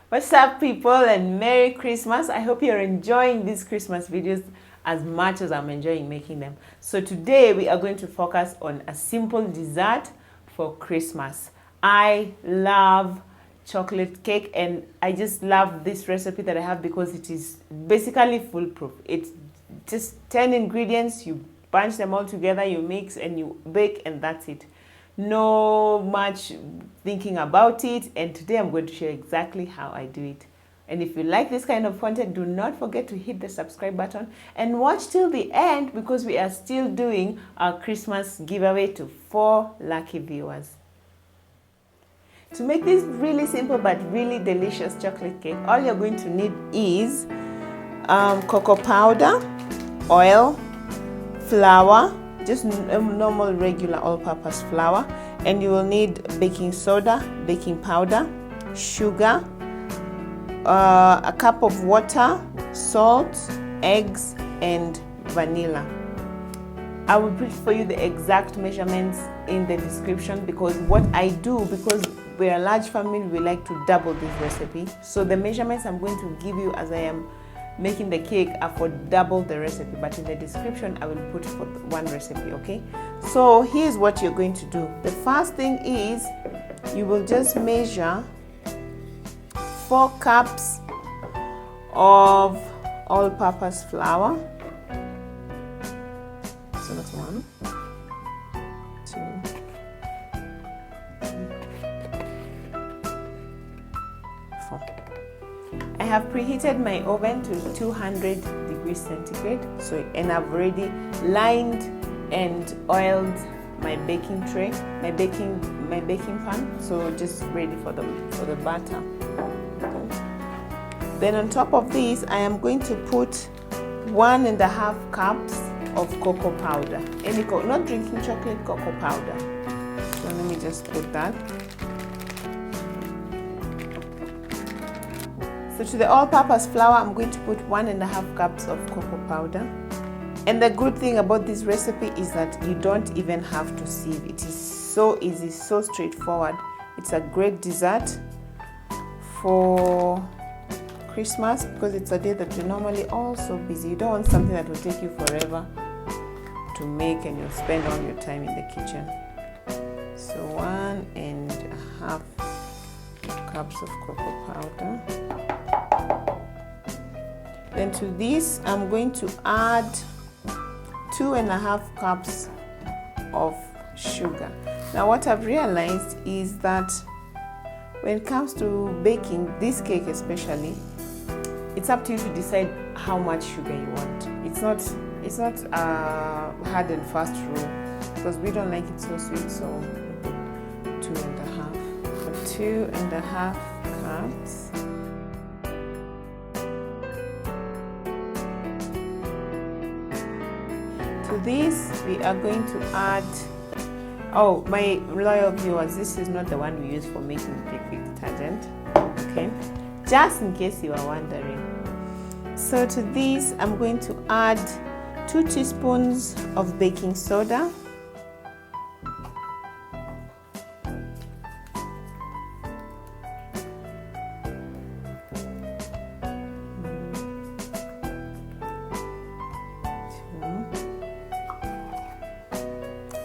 What's up, people, and Merry Christmas. I hope you're enjoying these Christmas videos as much as I'm enjoying making them. So today we are going to focus on a simple dessert for Christmas. I love chocolate cake, and I just love this recipe that I have because it is basically foolproof. It's just 10 ingredients, you bunch them all together, you mix and you bake, and that's it. No much thinking about it, and today I'm going to show you exactly how I do it. And if you like this kind of content, do not forget to hit the subscribe button and watch till the end because we are still doing our Christmas giveaway to 4 lucky viewers. To make this really simple but really delicious chocolate cake, all you're going to need is cocoa powder, oil, flour, just normal regular all-purpose flour, and you will need baking soda, baking powder, sugar, a cup of water, salt, eggs, and vanilla. I will put for you the exact measurements in the description because what I do, because we're a large family, we like to double this recipe. So the measurements I'm going to give you as I am making the cake are for double the recipe, but in the description I will put for one recipe, okay? So here's what you're going to do. The first thing is you will just measure 4 cups of all-purpose flour. So that's 1, 2, 3, 4. I have preheated my oven to 200 degrees centigrade, and I've already lined and oiled my baking tray, my baking pan, so just ready for the batter. Okay. Then on top of this, I am going to put 1.5 cups of cocoa powder. Not drinking chocolate, cocoa powder. So let me just put that. So to the all-purpose flour, I'm going to put 1.5 cups of cocoa powder. And the good thing about this recipe is that you don't even have to sieve. It is so easy, so straightforward. It's a great dessert for Christmas because it's a day that you're normally all so busy. You don't want something that will take you forever to make and you'll spend all your time in the kitchen. So 1.5 cups of cocoa powder. Then to this, I'm going to add 2.5 cups of sugar. Now what I've realized is that when it comes to baking this cake especially, it's up to you to decide how much sugar you want. It's not a hard and fast rule because we don't like it so sweet, so 2.5. So 2.5 cups. To this, we are going to add, oh, my loyal viewers, this is not the one we use for making cake with detergent, okay? Just in case you are wondering. So to this, I'm going to add 2 teaspoons of baking soda,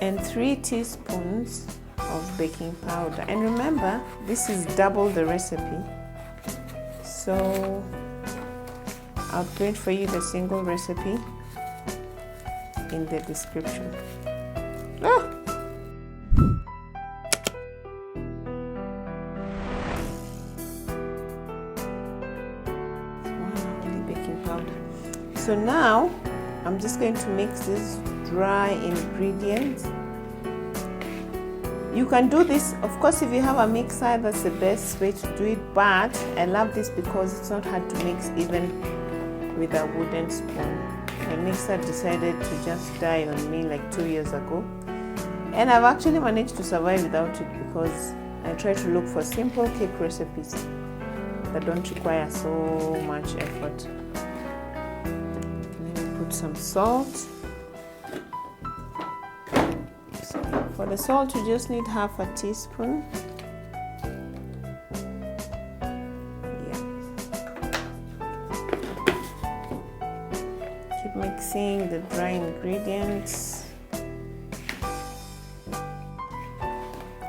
and 3 teaspoons of baking powder. And remember, this is double the recipe. So I'll print for you the single recipe in the description. Ah! Baking powder. So now I'm just going to mix this dry ingredients. You can do this, of course, if you have a mixer, that's the best way to do it, but I love this because it's not hard to mix even with a wooden spoon. My mixer decided to just die on me like 2 years ago, and I've actually managed to survive without it because I try to look for simple cake recipes that don't require so much effort. Let me put some salt. For the salt, you just need 1/2 teaspoon. Yeah. keep mixing the dry ingredients.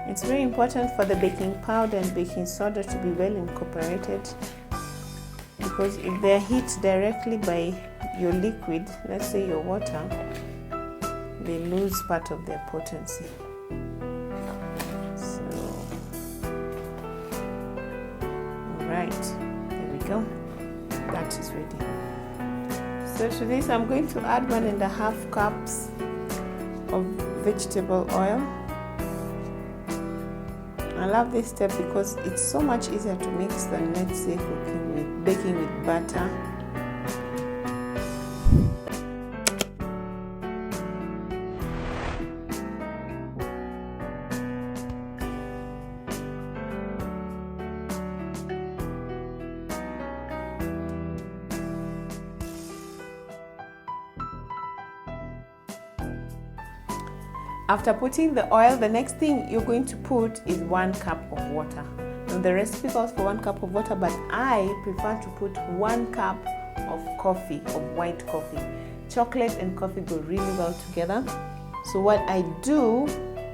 It's very important for the baking powder and baking soda to be well incorporated, because if they're hit directly by your liquid, let's say your water, they lose part of their potency. So, alright, there we go. That is ready. So to this, I'm going to add 1.5 cups of vegetable oil. I love this step because it's so much easier to mix than, let's say, baking with butter. After putting the oil, the next thing you're going to put is 1 cup of water. Now the recipe calls for 1 cup of water, but I prefer to put 1 cup of coffee, of white coffee. Chocolate and coffee go really well together. So what I do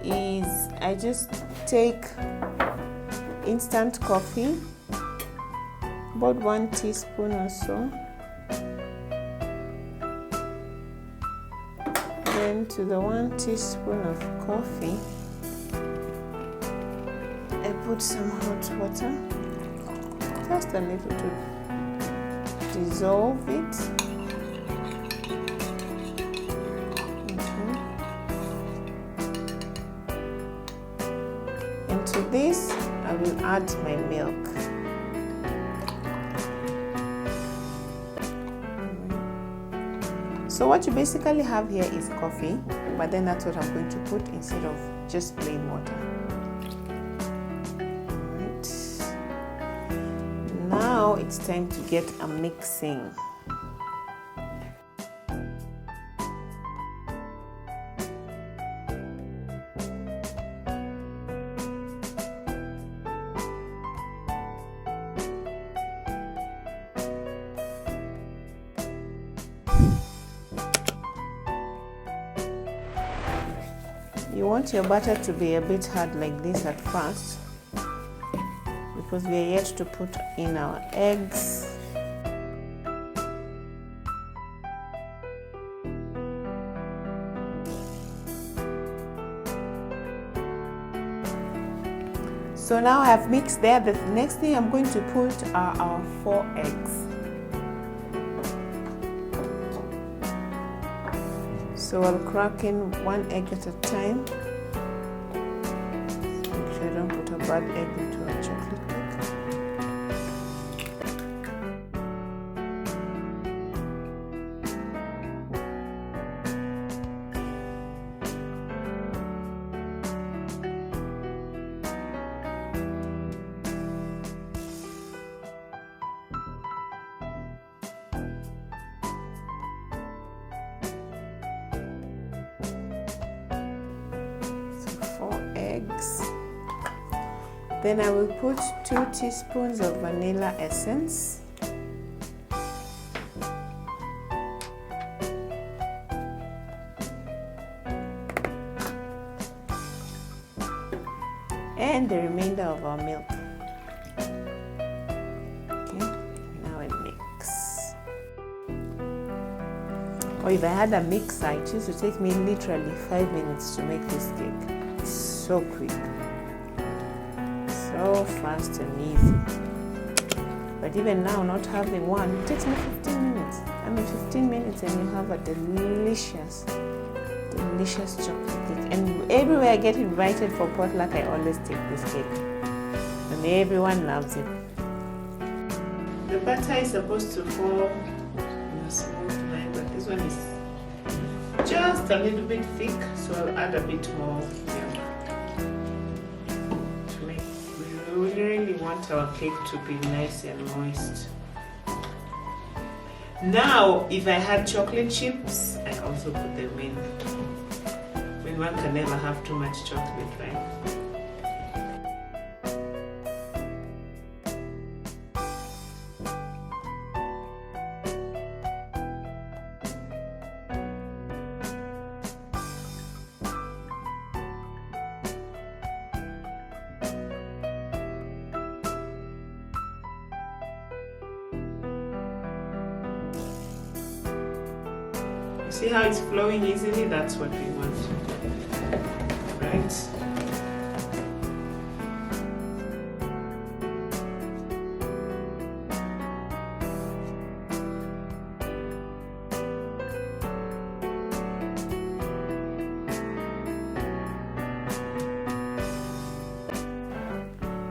is I just take instant coffee, about 1 teaspoon or so. Then to the 1 teaspoon of coffee, I put some hot water, just a little to dissolve it. And to this, I will add my milk. So what you basically have here is coffee, but then that's what I'm going to put instead of just plain water. Right. Now it's time to get a mixing. You want your butter to be a bit hard like this at first, because we are yet to put in our eggs. So now I have mixed there. The next thing I'm going to put are our 4 eggs. So I'll crack in 1 egg at a time. Make sure I don't put a bad egg into a chocolate cake. Then I will put 2 teaspoons of vanilla essence. And the remainder of our milk. Okay, now I mix. Or if I had a mixer, it used to take me literally 5 minutes to make this cake. It's so quick. So fast and easy. But even now, not having one, it takes me 15 minutes. I mean 15 minutes and you have a delicious chocolate cake. And everywhere I get invited for potluck, I always take this cake. And everyone loves it. The butter is supposed to form in a smooth line, but this one is just a little bit thick, so I'll add a bit more milk. We really want our cake to be nice and moist. Now, if I had chocolate chips, I also put them in. When one can never have too much chocolate, right? See how it's flowing easily? That's what we want, right?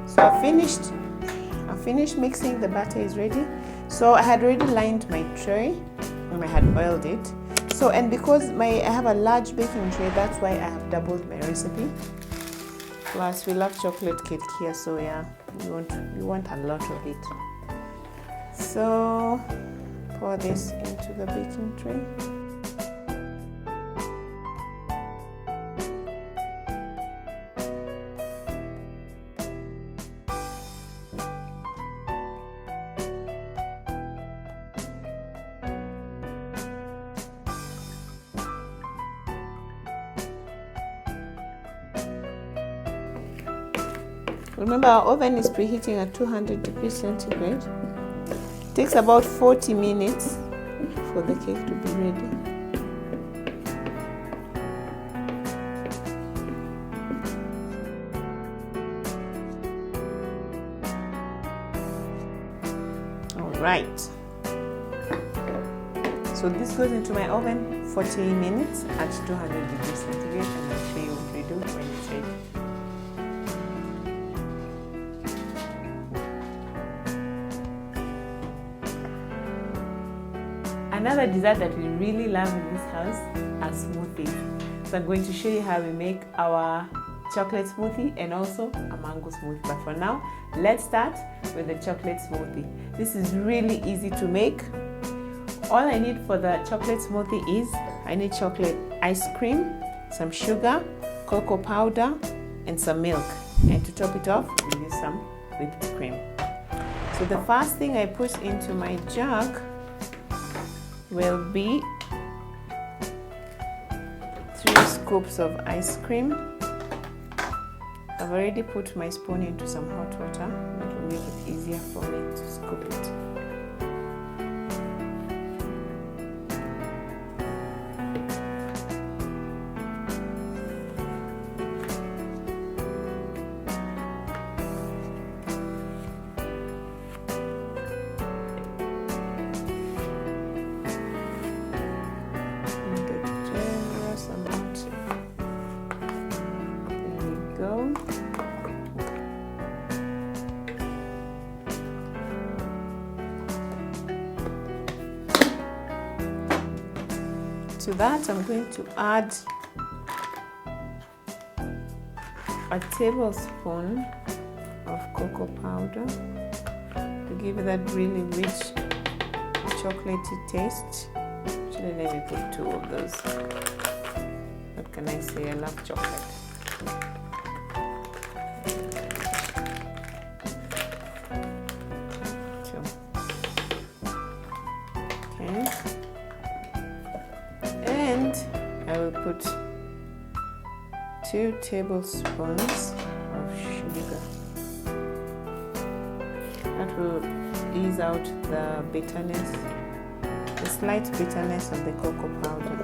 So I finished mixing. The batter is ready. So I had already lined my tray and I had oiled it. So, and because I have a large baking tray, that's why I have doubled my recipe. Plus we love chocolate cake here, so yeah, we want a lot of it. So pour this into the baking tray. Remember, our oven is preheating at 200 degrees centigrade. It takes about 40 minutes for the cake to be ready. All right. So this goes into my oven 40 minutes at 200 degrees centigrade, and I'll show you what we do when it's ready. Another dessert that we really love in this house are smoothies. So I'm going to show you how we make our chocolate smoothie and also a mango smoothie. But for now, let's start with the chocolate smoothie. This is really easy to make. All I need for the chocolate smoothie is I need chocolate ice cream, some sugar, cocoa powder, and some milk. And to top it off, we'll use some whipped cream. So the first thing I put into my jug will be 3 scoops of ice cream. I've already put my spoon into some hot water. It will make it easier for me to scoop it. To that, I'm going to add a tablespoon of cocoa powder to give it that really rich chocolatey taste. Actually, let me put 2 of those. What can I say? I love chocolate. I will put 2 tablespoons of sugar. That will ease out the bitterness, the slight bitterness of the cocoa powder.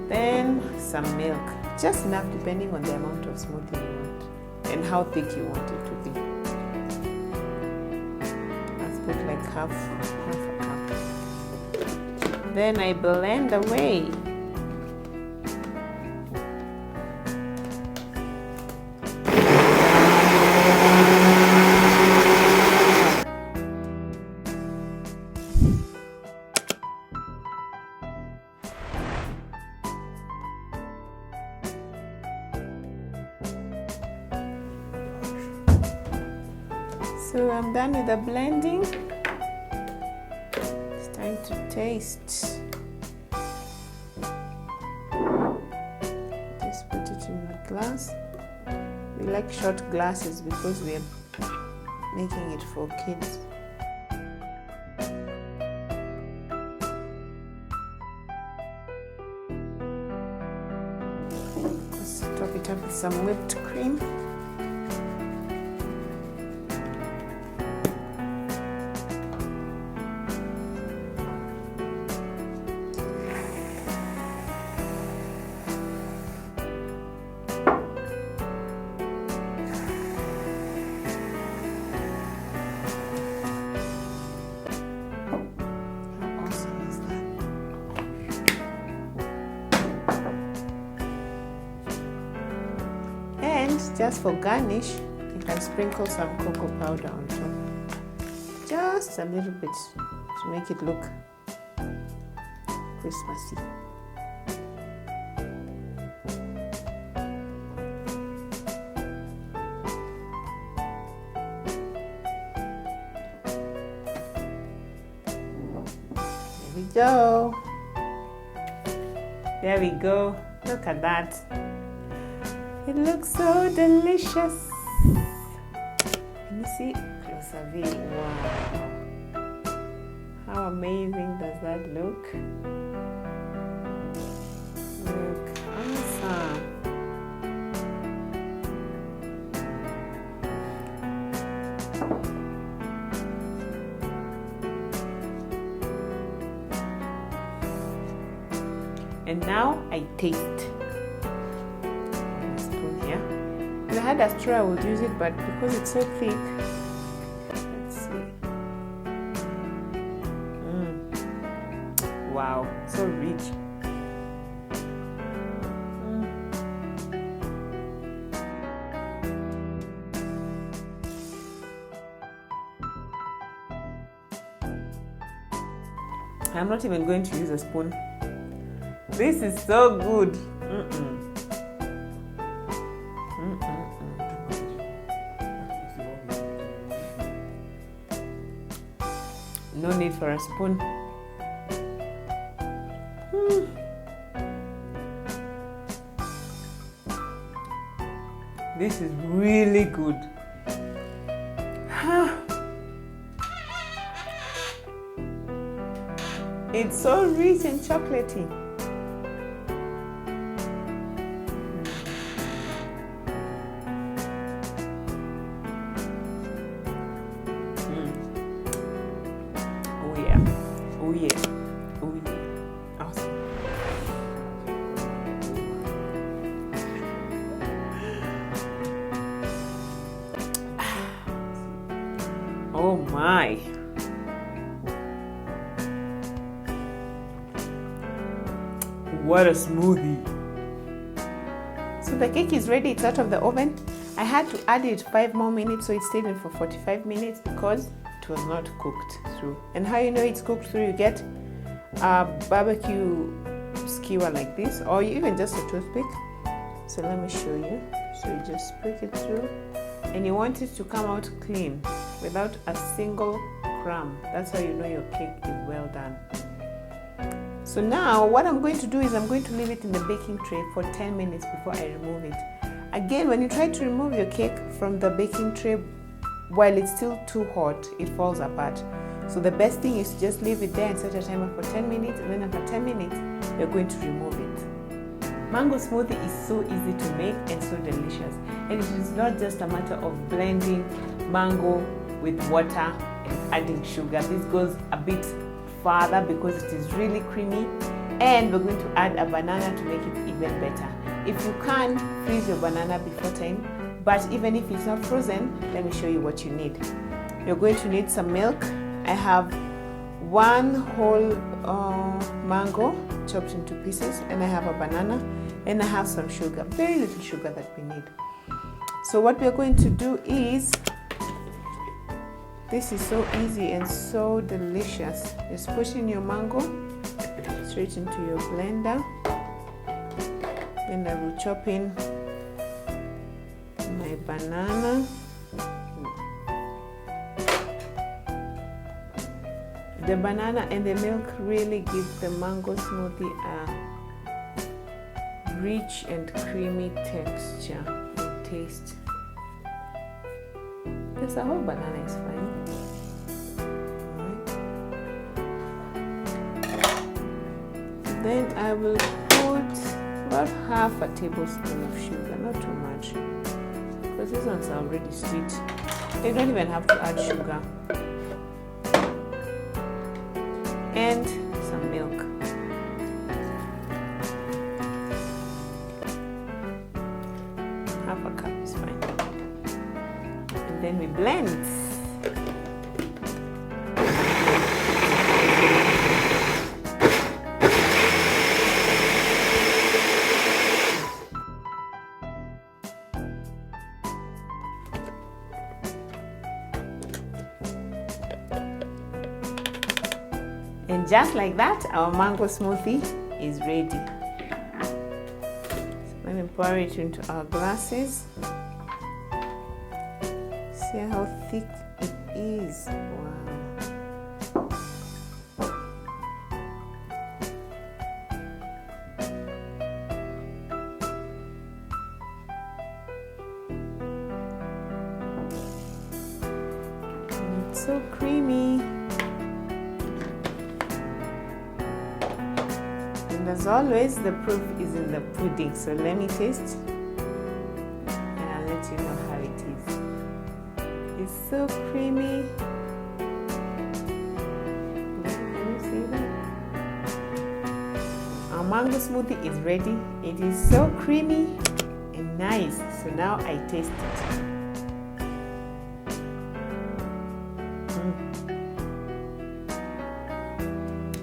Then some milk, just enough depending on the amount of smoothie you want and how thick you want it to be. Let's put like half a cup. Then I blend away. So I'm done with the blending. It's time to taste. Just put it in a glass. We like short glasses because we are making it for kids. Let's top it up with some whipped cream. just for garnish, you can sprinkle some cocoa powder on top. Just a little bit to make it look Christmassy. There we go. There we go. Look at that. It looks so delicious. Can you see? Closer view. Wow. How amazing does that look? Look, awesome. And now I taste. Spoon here. If I had a straw, I would use it, but because it's so thick, let's see. Wow, so rich. I'm not even going to use a spoon. This is so good. No need for a spoon. This is really good. It's so rich and chocolatey. Oh yeah. Oh yeah. Oh yeah. Awesome. Oh my. What a smoothie. So the cake is ready. It's out of the oven. I had to add it 5 more minutes, so it stayed in for 45 minutes because it was not cooked through. And how you know it's cooked through, you get a barbecue skewer like this, or even just a toothpick. So let me show you. So you just prick it through, and you want it to come out clean without a single crumb. That's how you know your cake is well done. So now what I'm going to do is I'm going to leave it in the baking tray for 10 minutes before I remove it. Again, when you try to remove your cake from the baking tray while it's still too hot, it falls apart. So the best thing is to just leave it there and set a timer for 10 minutes, and then after 10 minutes, you're going to remove it. Mango smoothie is so easy to make and so delicious. And it is not just a matter of blending mango with water and adding sugar. This goes a bit further because it is really creamy, and we're going to add a banana to make it even better. If you can, freeze your banana before time, but even if it's not frozen, let me show you what you need. You're going to need some milk. I have 1 whole mango chopped into pieces, and I have a banana, and I have some sugar, very little sugar that we need. So what we're going to do is, this is so easy and so delicious. Just put in your mango straight into your blender. Then I will chop in my banana. The banana and the milk really give the mango smoothie a rich and creamy texture and taste. Yes, a whole banana is fine. Then I will put about half a tablespoon of sugar, not too much, because these ones are already sweet. You don't even have to add sugar. And some milk. Half a cup is fine. And then we blend. just like that, our mango smoothie is ready. So let me pour it into our glasses. See how thick it is. Wow. It's so creamy. And as always, the proof is in the pudding. So let me taste and I'll let you know how it is. It's so creamy. Can you see that? Our mango smoothie is ready. It is so creamy and nice. So now I taste it.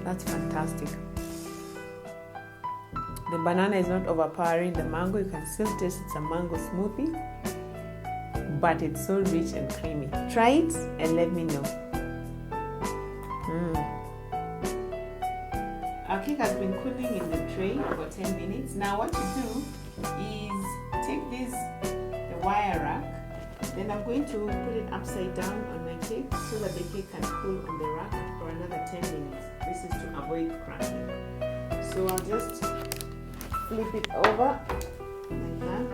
That's fantastic. The banana is not overpowering the mango. You can still taste it's a mango smoothie, but it's so rich and creamy. Try it and let me know. Our cake has been cooling in the tray for 10 minutes. Now what you do is take the wire rack, then I'm going to put it upside down on my cake so that the cake can cool on the rack for another 10 minutes. This is to avoid cracking. So I'll just flip it over like that.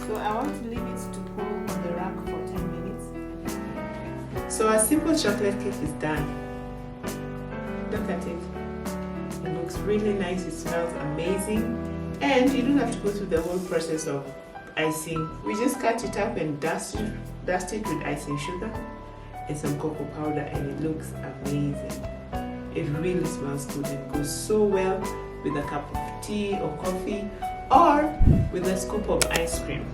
So I want to leave it to cool on the rack for 10 minutes. So our simple chocolate cake is done. Look at it. It looks really nice, it smells amazing, and you don't have to go through the whole process of icing. We just cut it up and dust it with icing sugar and some cocoa powder, and it looks amazing. It really smells good and goes so well with a cup of tea or coffee or with a scoop of ice cream.